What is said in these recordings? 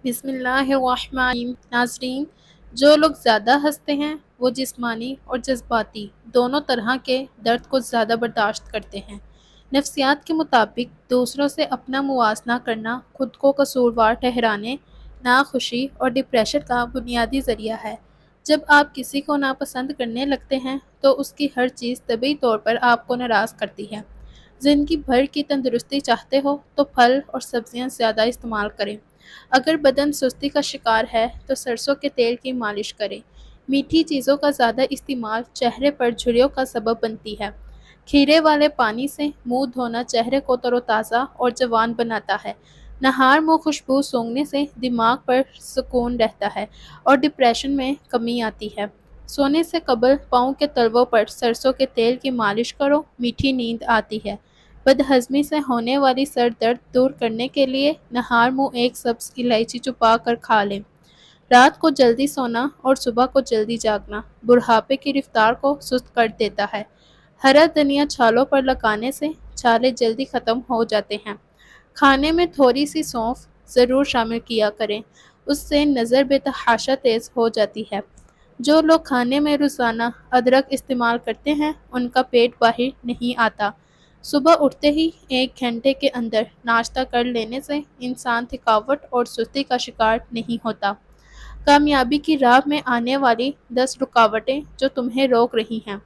بسم اللہ الرحمن الرحیم۔ ناظرین، جو لوگ زیادہ ہنستے ہیں وہ جسمانی اور جذباتی دونوں طرح کے درد کو زیادہ برداشت کرتے ہیں۔ نفسیات کے مطابق دوسروں سے اپنا موازنہ کرنا خود کو قصوروار ٹھہرانے، ناخوشی اور ڈپریشن کا بنیادی ذریعہ ہے۔ جب آپ کسی کو ناپسند کرنے لگتے ہیں تو اس کی ہر چیز طبعی طور پر آپ کو ناراض کرتی ہے۔ زندگی بھر کی تندرستی چاہتے ہو تو پھل اور سبزیاں زیادہ استعمال کریں۔ اگر بدن سستی کا شکار ہے تو سرسوں کے تیل کی مالش کریں۔ میٹھی چیزوں کا زیادہ استعمال چہرے پر جھریوں کا سبب بنتی ہے۔ کھیرے والے پانی سے منہ دھونا چہرے کو تر و تازہ اور جوان بناتا ہے۔ نہار منہ خوشبو سونگھنے سے دماغ پر سکون رہتا ہے اور ڈپریشن میں کمی آتی ہے۔ سونے سے قبل پاؤں کے تلووں پر سرسوں کے تیل کی مالش کرو، میٹھی نیند آتی ہے۔ بدہضمی سے ہونے والی سر درد دور کرنے کے لیے نہار منہ ایک سبز الائچی چبا کر کھا لیں۔ رات کو جلدی سونا اور صبح کو جلدی جاگنا بڑھاپے کی رفتار کو سست کر دیتا ہے۔ ہرا دھنیا چھالوں پر لگانے سے چھالے جلدی ختم ہو جاتے ہیں۔ کھانے میں تھوڑی سی سونف ضرور شامل کیا کریں، اس سے نظر بے تحاشا تیز ہو جاتی ہے۔ جو لوگ کھانے میں روزانہ ادرک استعمال کرتے ہیں ان کا پیٹ باہر نہیں آتا۔ صبح اٹھتے ہی 1 گھنٹے کے اندر ناشتہ کر لینے سے انسان تھکاوٹ اور سستی کا شکار نہیں ہوتا۔ کامیابی کی راہ میں آنے والی 10 رکاوٹیں جو تمہیں روک رہی ہیں۔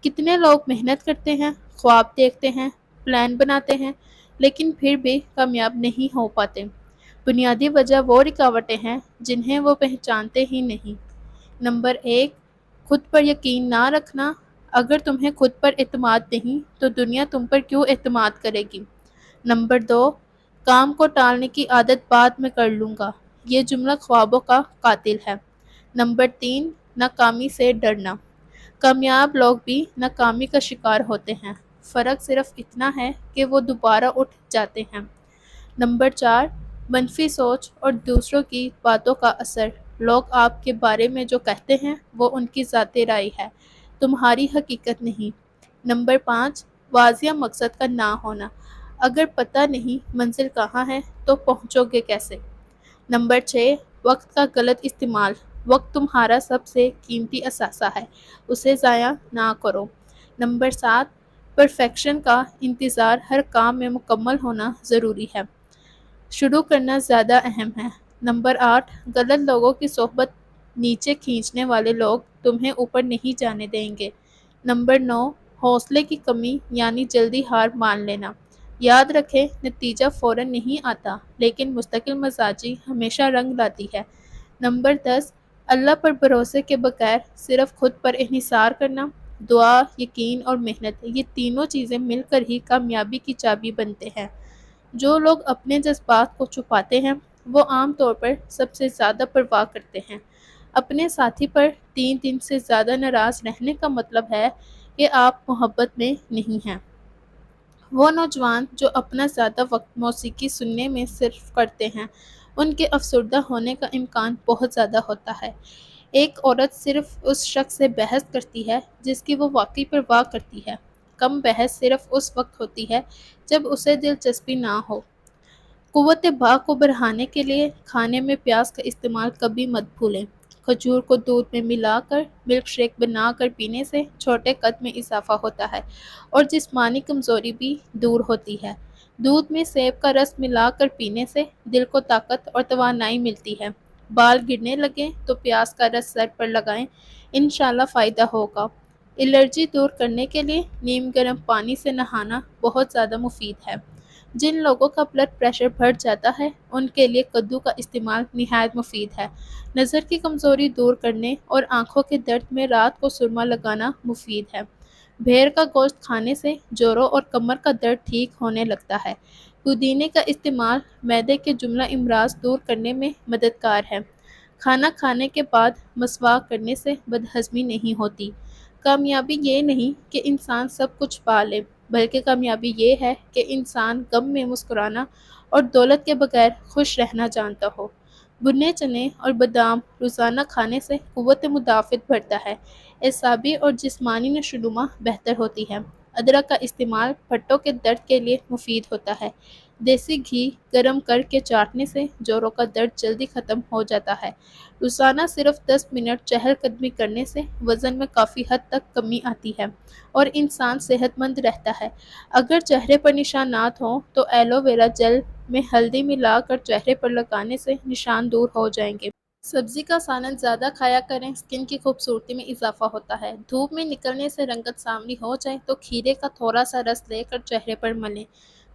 کتنے لوگ محنت کرتے ہیں، خواب دیکھتے ہیں، پلان بناتے ہیں، لیکن پھر بھی کامیاب نہیں ہو پاتے۔ بنیادی وجہ وہ رکاوٹیں ہیں جنہیں وہ پہچانتے ہی نہیں۔ نمبر 1، خود پر یقین نہ رکھنا۔ اگر تمہیں خود پر اعتماد نہیں تو دنیا تم پر کیوں اعتماد کرے گی؟ نمبر 2، کام کو ٹالنے کی عادت بعد میں کر لوں گا، یہ جملہ خوابوں کا قاتل ہے۔ نمبر 3، ناکامی سے ڈرنا۔ کامیاب لوگ بھی ناکامی کا شکار ہوتے ہیں، فرق صرف اتنا ہے کہ وہ دوبارہ اٹھ جاتے ہیں۔ نمبر 4، منفی سوچ اور دوسروں کی باتوں کا اثر۔ لوگ آپ کے بارے میں جو کہتے ہیں وہ ان کی ذاتی رائے ہے، تمہاری حقیقت نہیں۔ نمبر 5، واضح مقصد کا نہ ہونا۔ اگر پتہ نہیں منزل کہاں ہے تو پہنچو گے کیسے؟ نمبر 6، وقت کا غلط استعمال۔ وقت تمہارا سب سے قیمتی اثاثہ ہے، اسے ضائع نہ کرو۔ نمبر 7، پرفیکشن کا انتظار۔ ہر کام میں مکمل ہونا ضروری ہے، شروع کرنا زیادہ اہم ہے۔ نمبر 8، غلط لوگوں کی صحبت نیچے کھینچنے والے لوگ تمہیں اوپر نہیں جانے دیں گے۔ نمبر 9، حوصلے کی کمی یعنی جلدی ہار مان لینا۔ یاد رکھیں نتیجہ فوراً نہیں آتا، لیکن مستقل مزاجی ہمیشہ رنگ لاتی ہے۔ نمبر 10، اللہ پر بھروسے کے بغیر صرف خود پر انحصار کرنا۔ دعا، یقین اور محنت، یہ تینوں چیزیں مل کر ہی کامیابی کی چابی بنتے ہیں۔ جو لوگ اپنے جذبات کو چھپاتے ہیں وہ عام طور پر سب سے زیادہ پرواہ کرتے ہیں۔ اپنے ساتھی پر 3 دن سے زیادہ ناراض رہنے کا مطلب ہے کہ آپ محبت میں نہیں ہیں۔ وہ نوجوان جو اپنا زیادہ وقت موسیقی سننے میں صرف کرتے ہیں ان کے افسردہ ہونے کا امکان بہت زیادہ ہوتا ہے۔ ایک عورت صرف اس شخص سے بحث کرتی ہے جس کی وہ واقعی پرواہ کرتی ہے۔ کم بحث صرف اس وقت ہوتی ہے جب اسے دلچسپی نہ ہو۔ قوت باہ کو بڑھانے کے لیے کھانے میں پیاز کا استعمال کبھی مت بھولیں۔ کھجور کو دودھ میں ملا کر ملک شیک بنا کر پینے سے چھوٹے قد میں اضافہ ہوتا ہے اور جسمانی کمزوری بھی دور ہوتی ہے۔ دودھ میں سیب کا رس ملا کر پینے سے دل کو طاقت اور توانائی ملتی ہے۔ بال گرنے لگیں تو پیاز کا رس سر پر لگائیں، انشاءاللہ فائدہ ہوگا۔ الرجی دور کرنے کے لیے نیم گرم پانی سے نہانا بہت زیادہ مفید ہے۔ جن لوگوں کا بلڈ پریشر بڑھ جاتا ہے ان کے لیے کدو کا استعمال نہایت مفید ہے۔ نظر کی کمزوری دور کرنے اور آنکھوں کے درد میں رات کو سرما لگانا مفید ہے۔ بھیڑ کا گوشت کھانے سے جوڑوں اور کمر کا درد ٹھیک ہونے لگتا ہے۔ پودینے کا استعمال معدے کے جملہ امراض دور کرنے میں مددگار ہے۔ کھانا کھانے کے بعد مسواک کرنے سے بدہضمی نہیں ہوتی۔ کامیابی یہ نہیں کہ انسان سب کچھ پا لے، بلکہ کامیابی یہ ہے کہ انسان غم میں مسکرانا اور دولت کے بغیر خوش رہنا جانتا ہو۔ بھنے چنے اور بادام روزانہ کھانے سے قوت مدافعت بڑھتا ہے، اعصابی اور جسمانی نشوونما بہتر ہوتی ہے۔ ادرک کا استعمال پھٹوں کے درد کے لیے مفید ہوتا ہے۔ دیسی گھی گرم کر کے چاٹنے سے جوڑوں کا درد جلدی ختم ہو جاتا ہے۔ روزانہ صرف 10 منٹ چہل قدمی کرنے سے وزن میں کافی حد تک کمی آتی ہے اور انسان صحت مند رہتا ہے۔ اگر چہرے پر نشانات ہوں تو ایلو ویرا جیل میں ہلدی ملا کر چہرے پر لگانے سے نشان دور ہو جائیں گے۔ سبزی کا سالن زیادہ کھایا کریں، سکن کی خوبصورتی میں اضافہ ہوتا ہے۔ دھوپ میں نکلنے سے رنگت سامنی ہو جائے تو کھیرے کا تھوڑا سا رس لے کر چہرے پر ملیں۔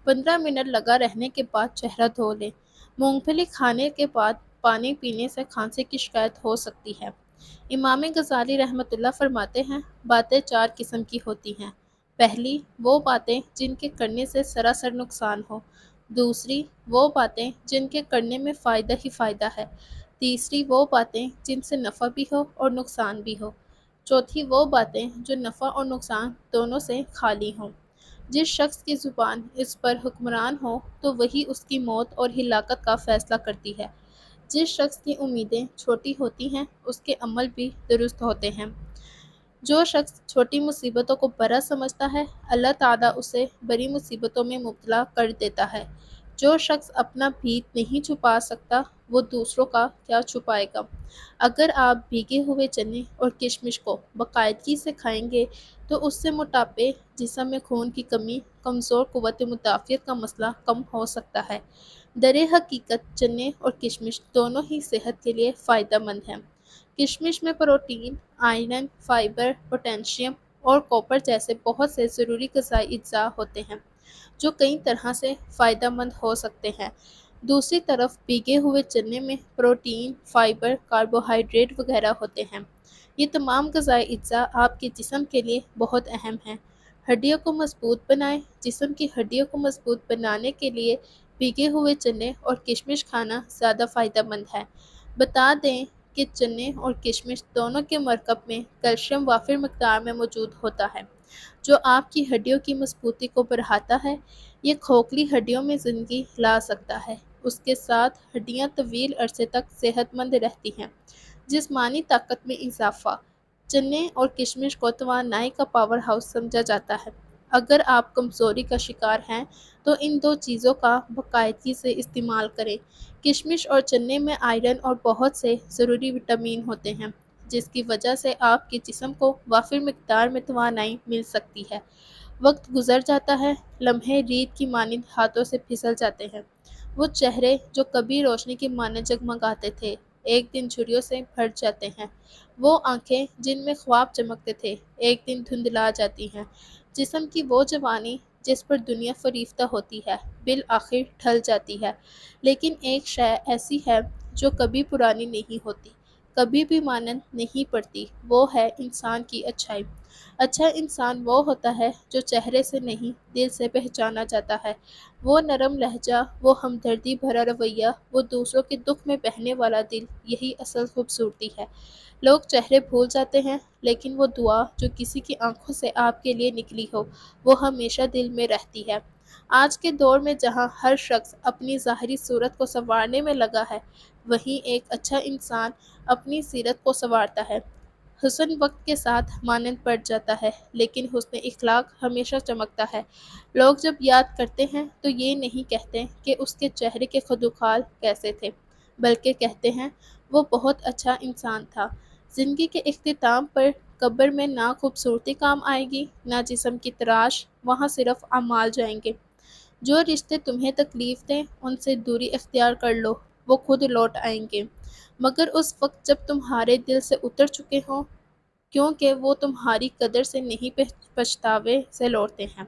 15 منٹ لگا رہنے کے بعد چہرہ دھو لیں۔ مونگ پھلی کھانے کے بعد پانی پینے سے کھانسی کی شکایت ہو سکتی ہے۔ امام غزالی رحمۃ اللہ فرماتے ہیں، باتیں 4 قسم کی ہوتی ہیں۔ پہلی، وہ باتیں جن کے کرنے سے سراسر نقصان ہو۔ دوسری، وہ باتیں جن کے کرنے میں فائدہ ہی فائدہ ہے۔ تیسری، وہ باتیں جن سے نفع بھی ہو اور نقصان بھی ہو۔ چوتھی، وہ باتیں جو نفع اور نقصان دونوں سے خالی ہوں۔ جس شخص کی زبان اس پر حکمران ہو تو وہی اس کی موت اور ہلاکت کا فیصلہ کرتی ہے۔ جس شخص کی امیدیں چھوٹی ہوتی ہیں اس کے عمل بھی درست ہوتے ہیں۔ جو شخص چھوٹی مصیبتوں کو بڑا سمجھتا ہے، اللہ تعالیٰ اسے بڑی مصیبتوں میں مبتلا کر دیتا ہے۔ جو شخص اپنا بھیت نہیں چھپا سکتا وہ دوسروں کا کیا چھپائے گا۔ اگر آپ بھیگے ہوئے چنے اور کشمش کو باقاعدگی سے کھائیں گے تو اس سے موٹاپے، جسم میں خون کی کمی، کمزور قوت مدافعت کا مسئلہ کم ہو سکتا ہے۔ در حقیقت چنے اور کشمش دونوں ہی صحت کے لیے فائدہ مند ہیں۔ کشمش میں پروٹین، آئرن، فائبر، پوٹیشیم اور کوپر جیسے بہت سے ضروری غذائی اجزاء ہوتے ہیں جو کئی طرح سے فائدہ مند ہو سکتے ہیں۔ دوسری طرف بھیگے ہوئے چنے میں پروٹین، فائبر، کاربوہائیڈریٹ وغیرہ ہوتے ہیں۔ یہ تمام غذائی اجزاء آپ کے جسم کے لیے بہت اہم ہیں۔ ہڈیوں کو مضبوط بنائیں۔ جسم کی ہڈیوں کو مضبوط بنانے کے لیے بھیگے ہوئے چنے اور کشمش کھانا زیادہ فائدہ مند ہے۔ بتا دیں کہ چنے اور کشمش دونوں کے مرکب میں کیلشیم وافر مقدار میں موجود ہوتا ہے جو آپ کی ہڈیوں کی مضبوطی کو بڑھاتا ہے۔ یہ کھوکھلی ہڈیوں میں زندگی لا سکتا ہے۔ اس کے ساتھ ہڈیاں طویل عرصے تک صحت مند رہتی ہیں۔ جسمانی طاقت میں اضافہ۔ چنے اور کشمش کو توانائی کا پاور ہاؤس سمجھا جاتا ہے۔ اگر آپ کمزوری کا شکار ہیں تو ان دو چیزوں کا باقاعدگی سے استعمال کریں۔ کشمش اور چنے میں آئرن اور بہت سے ضروری وٹامن ہوتے ہیں جس کی وجہ سے آپ کے جسم کو وافر مقدار میں توانائی مل سکتی ہے۔ وقت گزر جاتا ہے، لمحے ریت کی مانند ہاتھوں سے پھسل جاتے ہیں۔ وہ چہرے جو کبھی روشنی کی مانند جگمگاتے تھے ایک دن جھریوں سے بھر جاتے ہیں۔ وہ آنکھیں جن میں خواب چمکتے تھے ایک دن دھندلا جاتی ہیں۔ جسم کی وہ جوانی جس پر دنیا فریفتہ ہوتی ہے بالآخر ڈھل جاتی ہے۔ لیکن ایک شے ایسی ہے جو کبھی پرانی نہیں ہوتی، کبھی بھی مانند نہیں پڑتی، وہ ہے انسان کی اچھائی۔ اچھا انسان وہ ہوتا ہے جو چہرے سے نہیں دل سے پہچانا جاتا ہے۔ وہ نرم لہجہ، وہ ہمدردی بھرا رویہ، وہ دوسروں کے دکھ میں بہنے والا دل، یہی اصل خوبصورتی ہے۔ لوگ چہرے بھول جاتے ہیں لیکن وہ دعا جو کسی کی آنکھوں سے آپ کے لیے نکلی ہو وہ ہمیشہ دل میں رہتی ہے۔ آج کے دور میں جہاں ہر شخص اپنی ظاہری صورت کو سنوارنے میں لگا ہے وہیں ایک اچھا انسان اپنی سیرت کو سنوارتا ہے۔ حسن وقت کے ساتھ مانند پڑ جاتا ہے لیکن حسن اخلاق ہمیشہ چمکتا ہے۔ لوگ جب یاد کرتے ہیں تو یہ نہیں کہتے کہ اس کے چہرے کے خدوخال کیسے تھے، بلکہ کہتے ہیں وہ بہت اچھا انسان تھا۔ زندگی کے اختتام پر قبر میں نہ خوبصورتی کام آئے گی نہ جسم کی تراش، وہاں صرف اعمال جائیں گے۔ جو رشتے تمہیں تکلیف دیں ان سے دوری اختیار کر لو، وہ خود لوٹ آئیں گے، مگر اس وقت جب تمہارے دل سے اتر چکے ہوں، کیونکہ وہ تمہاری قدر سے نہیں پچھتاوے سے لوٹتے ہیں۔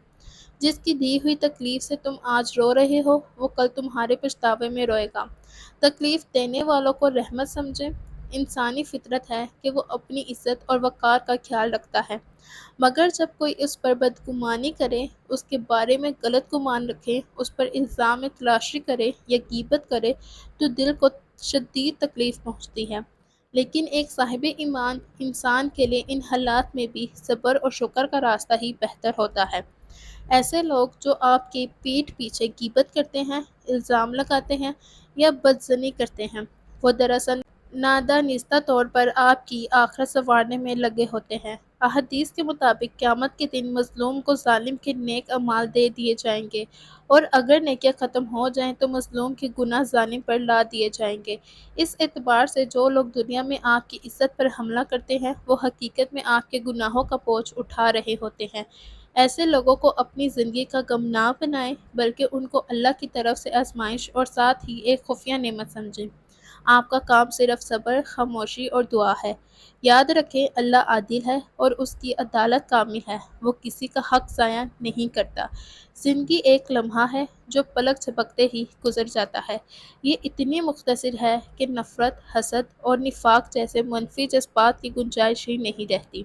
جس کی دی ہوئی تکلیف سے تم آج رو رہے ہو وہ کل تمہارے پچھتاوے میں روئے گا۔ تکلیف دینے والوں کو رحمت سمجھیں۔ انسانی فطرت ہے کہ وہ اپنی عزت اور وقار کا خیال رکھتا ہے، مگر جب کوئی اس پر بدگمانی کرے، اس کے بارے میں غلط گمان رکھے، اس پر الزام تلاشی کرے یا غیبت کرے تو دل کو شدید تکلیف پہنچتی ہے۔ لیکن ایک صاحب ایمان انسان کے لیے ان حالات میں بھی صبر اور شکر کا راستہ ہی بہتر ہوتا ہے۔ ایسے لوگ جو آپ کے پیٹھ پیچھے غیبت کرتے ہیں، الزام لگاتے ہیں یا بدظنی کرتے ہیں، وہ دراصل نادانستہ طور پر آپ کی آخرت سنوارنے میں لگے ہوتے ہیں۔ احادیث کے مطابق قیامت کے دن مظلوم کو ظالم کے نیک اعمال دے دیے جائیں گے، اور اگر نیکیاں ختم ہو جائیں تو مظلوم کے گناہ ظالم پر لا دیے جائیں گے۔ اس اعتبار سے جو لوگ دنیا میں آپ کی عزت پر حملہ کرتے ہیں وہ حقیقت میں آپ کے گناہوں کا بوجھ اٹھا رہے ہوتے ہیں۔ ایسے لوگوں کو اپنی زندگی کا غم نہ بنائیں، بلکہ ان کو اللہ کی طرف سے آزمائش اور ساتھ ہی ایک خفیہ نعمت سمجھیں۔ آپ کا کام صرف صبر، خاموشی اور دعا ہے۔ یاد رکھیں اللہ عادل ہے اور اس کی عدالت کامل ہے، وہ کسی کا حق ضائع نہیں کرتا۔ زندگی ایک لمحہ ہے جو پلک جھپکتے ہی گزر جاتا ہے۔ یہ اتنی مختصر ہے کہ نفرت، حسد اور نفاق جیسے منفی جذبات کی گنجائش ہی نہیں رہتی۔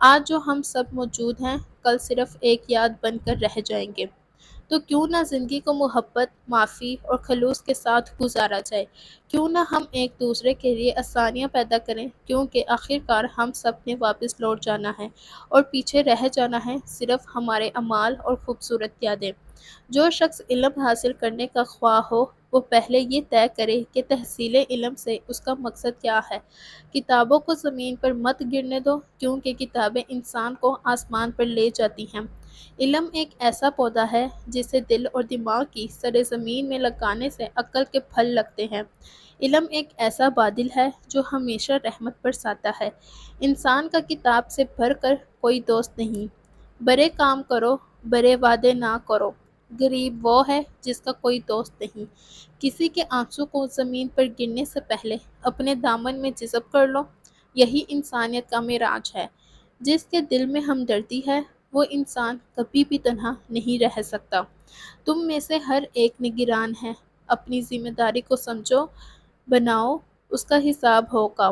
آج جو ہم سب موجود ہیں، کل صرف ایک یاد بن کر رہ جائیں گے۔ تو کیوں نہ زندگی کو محبت، معافی اور خلوص کے ساتھ گزارا جائے؟ کیوں نہ ہم ایک دوسرے کے لیے آسانیاں پیدا کریں، کیونکہ آخرکار ہم سب نے واپس لوٹ جانا ہے اور پیچھے رہ جانا ہے صرف ہمارے اعمال اور خوبصورت یادیں۔ جو شخص علم حاصل کرنے کا خواہ ہو، وہ پہلے یہ طے کرے کہ تحصیل علم سے اس کا مقصد کیا ہے۔ کتابوں کو زمین پر مت گرنے دو، کیونکہ کتابیں انسان کو آسمان پر لے جاتی ہیں۔ علم ایک ایسا پودا ہے جسے دل اور دماغ کی سرزمین میں لگانے سے عقل کے پھل لگتے ہیں۔ علم ایک ایسا بادل ہے جو ہمیشہ رحمت برساتا ہے۔ انسان کا کتاب سے بھر کر کوئی دوست نہیں۔ برے کام کرو، برے وعدے نہ کرو۔ غریب وہ ہے جس کا کوئی دوست نہیں۔ کسی کے آنسو کو زمین پر گرنے سے پہلے اپنے دامن میں جذب کر لو۔ یہی انسانیت کا معراج ہے۔ جس کے دل میں ہمدردی ہے، وہ انسان کبھی بھی تنہا نہیں رہ سکتا۔ تم میں سے ہر ایک نگران ہے۔ اپنی ذمہ داری کو سمجھو، بناؤ، اس کا حساب ہوگا۔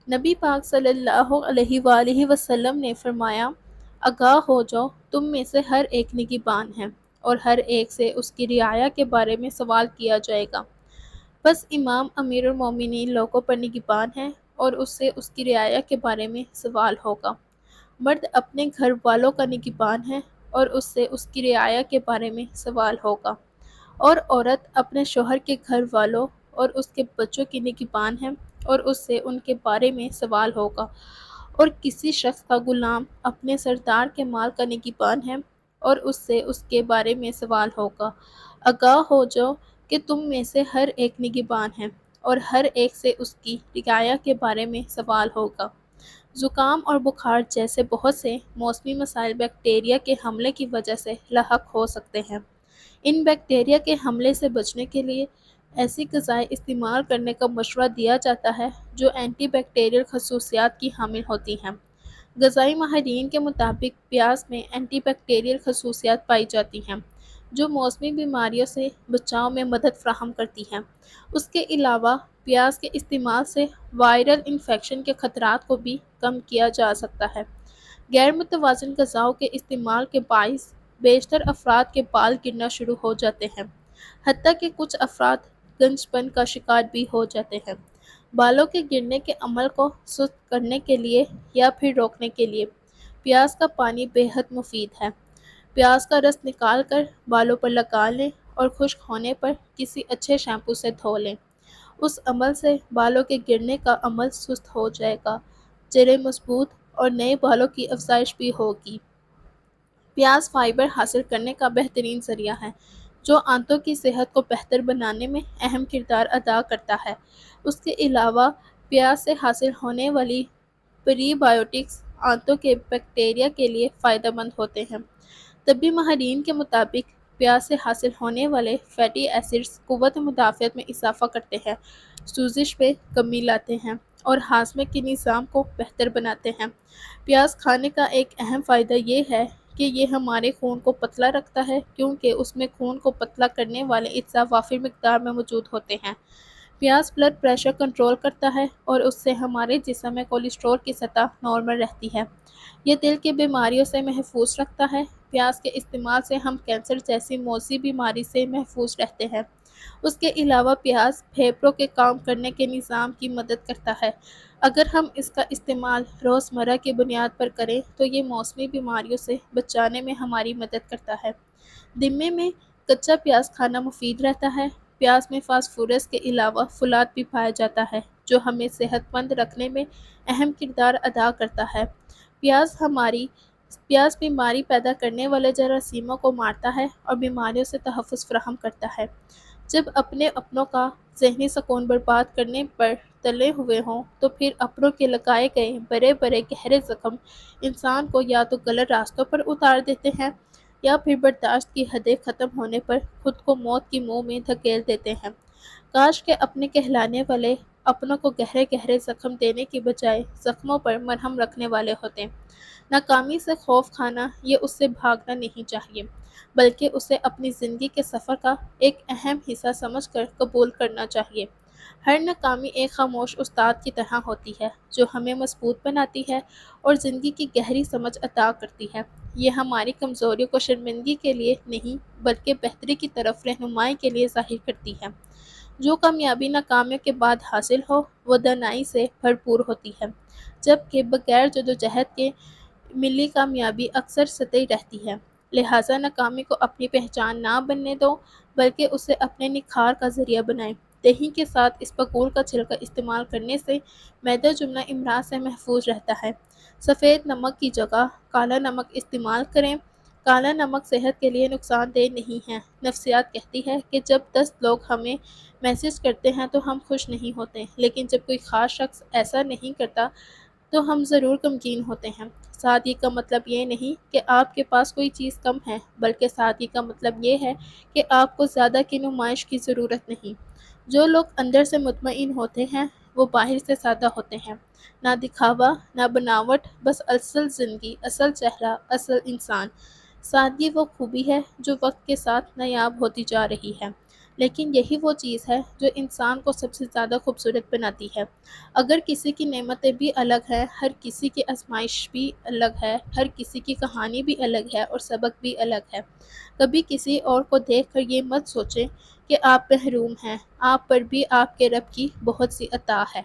نبی پاک صلی اللہ علیہ وآلہ وسلم نے فرمایا، آگاہ ہو جاؤ، تم میں سے ہر ایک نگہبان ہے اور ہر ایک سے اس کی رعایا کے بارے میں سوال کیا جائے گا۔ بس امام امیر المومنین لوگوں پر نگہبان ہے اور اس سے اس کی رعایا کے بارے میں سوال ہوگا۔ مرد اپنے گھر والوں کا نگہبان ہے اور اس سے اس کی رعایا کے بارے میں سوال ہوگا، اور عورت اپنے شوہر کے گھر والوں اور اس کے بچوں کی نگہبان ہے اور اس سے ان کے بارے میں سوال ہوگا، اور کسی شخص کا غلام اپنے سردار کے مال کا نگہبان ہے اور اس سے اس کے بارے میں سوال ہوگا۔ آگاہ ہو جاؤ کہ تم میں سے ہر ایک نگہبان ہے اور ہر ایک سے اس کی رعایا کے بارے میں سوال ہوگا۔ زکام اور بخار جیسے بہت سے موسمی مسائل بیکٹیریا کے حملے کی وجہ سے لاحق ہو سکتے ہیں۔ ان بیکٹیریا کے حملے سے بچنے کے لیے ایسی غذائیں استعمال کرنے کا مشورہ دیا جاتا ہے جو اینٹی بیکٹیریل خصوصیات کی حامل ہوتی ہیں۔ غذائی ماہرین کے مطابق پیاز میں اینٹی بیکٹیریل خصوصیات پائی جاتی ہیں جو موسمی بیماریوں سے بچاؤ میں مدد فراہم کرتی ہیں۔ اس کے علاوہ پیاز کے استعمال سے وائرل انفیکشن کے خطرات کو بھی کم کیا جا سکتا ہے۔ غیر متوازن غذاؤں کے استعمال کے باعث بیشتر افراد کے بال گرنا شروع ہو جاتے ہیں، حتیٰ کہ کچھ افراد گنج پن کا شکار بھی ہو جاتے ہیں۔ بالوں کے گرنے کے عمل کو سست کرنے کے لیے یا پھر روکنے کے لیے پیاز کا پانی بے حد مفید ہے۔ پیاز کا رس نکال کر بالوں پر لگا لیں اور خشک ہونے پر کسی اچھے شیمپو سے دھو لیں۔ اس عمل سے بالوں کے گرنے کا عمل سست ہو جائے گا، جڑیں مضبوط اور نئے بالوں کی افزائش بھی ہوگی۔ پیاز فائبر حاصل کرنے کا بہترین ذریعہ ہے جو آنتوں کی صحت کو بہتر بنانے میں اہم کردار ادا کرتا ہے۔ اس کے علاوہ پیاز سے حاصل ہونے والی پری بائیوٹکس آنتوں کے بیکٹیریا کے لیے فائدہ مند ہوتے ہیں۔ طبی ماہرین کے مطابق پیاز سے حاصل ہونے والے فیٹی ایسڈز قوت مدافعت میں اضافہ کرتے ہیں، سوزش میں کمی لاتے ہیں اور ہاضمے کے نظام کو بہتر بناتے ہیں۔ پیاز کھانے کا ایک اہم فائدہ یہ ہے کہ یہ ہمارے خون کو پتلا رکھتا ہے، کیونکہ اس میں خون کو پتلا کرنے والے اجزاء وافر مقدار میں موجود ہوتے ہیں۔ پیاز بلڈ پریشر کنٹرول کرتا ہے اور اس سے ہمارے جسم میں کولیسٹرول کی سطح نارمل رہتی ہے۔ یہ دل کی بیماریوں سے محفوظ رکھتا ہے۔ پیاز کے استعمال سے ہم کینسر جیسی موذی بیماری سے محفوظ رہتے ہیں۔ اس کے علاوہ پیاز پھیپھڑوں کے کام کرنے کے نظام کی مدد کرتا ہے۔ اگر ہم اس کا استعمال روزمرہ کی بنیاد پر کریں تو یہ موسمی بیماریوں سے بچانے میں ہماری مدد کرتا ہے۔ دمے میں کچا پیاز کھانا مفید رہتا ہے۔ پیاز میں فاسفورس کے علاوہ فولاد بھی پایا جاتا ہے جو ہمیں صحت مند رکھنے میں اہم کردار ادا کرتا ہے۔ پیاز بیماری پیدا کرنے والے جراثیموں کو مارتا ہے اور بیماریوں سے تحفظ فراہم کرتا ہے۔ جب اپنے اپنوں کا ذہنی سکون برباد کرنے پر تلے ہوئے ہوں تو پھر اپنوں کے لگائے گئے بڑے بڑے گہرے زخم انسان کو یا تو غلط راستوں پر اتار دیتے ہیں یا پھر برداشت کی حدیں ختم ہونے پر خود کو موت کی منہ میں دھکیل دیتے ہیں۔ کاش کہ اپنے کہلانے والے اپنوں کو گہرے گہرے زخم دینے کی بجائے زخموں پر مرہم رکھنے والے ہوتے۔ ناکامی سے خوف کھانا یہ اس سے بھاگنا نہیں چاہیے، بلکہ اسے اپنی زندگی کے سفر کا ایک اہم حصہ سمجھ کر قبول کرنا چاہیے۔ ہر ناکامی ایک خاموش استاد کی طرح ہوتی ہے جو ہمیں مضبوط بناتی ہے اور زندگی کی گہری سمجھ عطا کرتی ہے۔ یہ ہماری کمزوریوں کو شرمندگی کے لیے نہیں بلکہ بہتری کی طرف رہنمائی کے لیے ظاہر کرتی ہے۔ جو کامیابی ناکامیوں کے بعد حاصل ہو وہ دانائی سے بھرپور ہوتی ہے، جبکہ بغیر جدوجہد کے ملی کامیابی اکثر سطحی رہتی ہے۔ لہٰذا ناکامی کو اپنی پہچان نہ بننے دو بلکہ اسے اپنے نکھار کا ذریعہ بنائیں۔ دہی کے ساتھ اسبگول کا چھلکا استعمال کرنے سے معدہ جملہ امراض سے محفوظ رہتا ہے۔ سفید نمک کی جگہ کالا نمک استعمال کریں۔ کالا نمک صحت کے لیے نقصان دہ نہیں ہے۔ نفسیات کہتی ہے کہ جب 10 لوگ ہمیں میسج کرتے ہیں تو ہم خوش نہیں ہوتے، لیکن جب کوئی خاص شخص ایسا نہیں کرتا تو ہم ضرور غمگین ہوتے ہیں۔ سادگی کا مطلب یہ نہیں کہ آپ کے پاس کوئی چیز کم ہے، بلکہ سادگی کا مطلب یہ ہے کہ آپ کو زیادہ کی نمائش کی ضرورت نہیں۔ جو لوگ اندر سے مطمئن ہوتے ہیں وہ باہر سے سادہ ہوتے ہیں۔ نہ دکھاوا، نہ بناوٹ، بس اصل زندگی، اصل چہرہ، اصل انسان۔ سادگی وہ خوبی ہے جو وقت کے ساتھ نایاب ہوتی جا رہی ہے، لیکن یہی وہ چیز ہے جو انسان کو سب سے زیادہ خوبصورت بناتی ہے۔ اگر کسی کی نعمتیں بھی الگ ہیں، ہر کسی کی آزمائش بھی الگ ہے، ہر کسی کی کہانی بھی الگ ہے اور سبق بھی الگ ہے، کبھی کسی اور کو دیکھ کر یہ مت سوچیں کہ آپ محروم ہیں، آپ پر بھی آپ کے رب کی بہت سی عطا ہے۔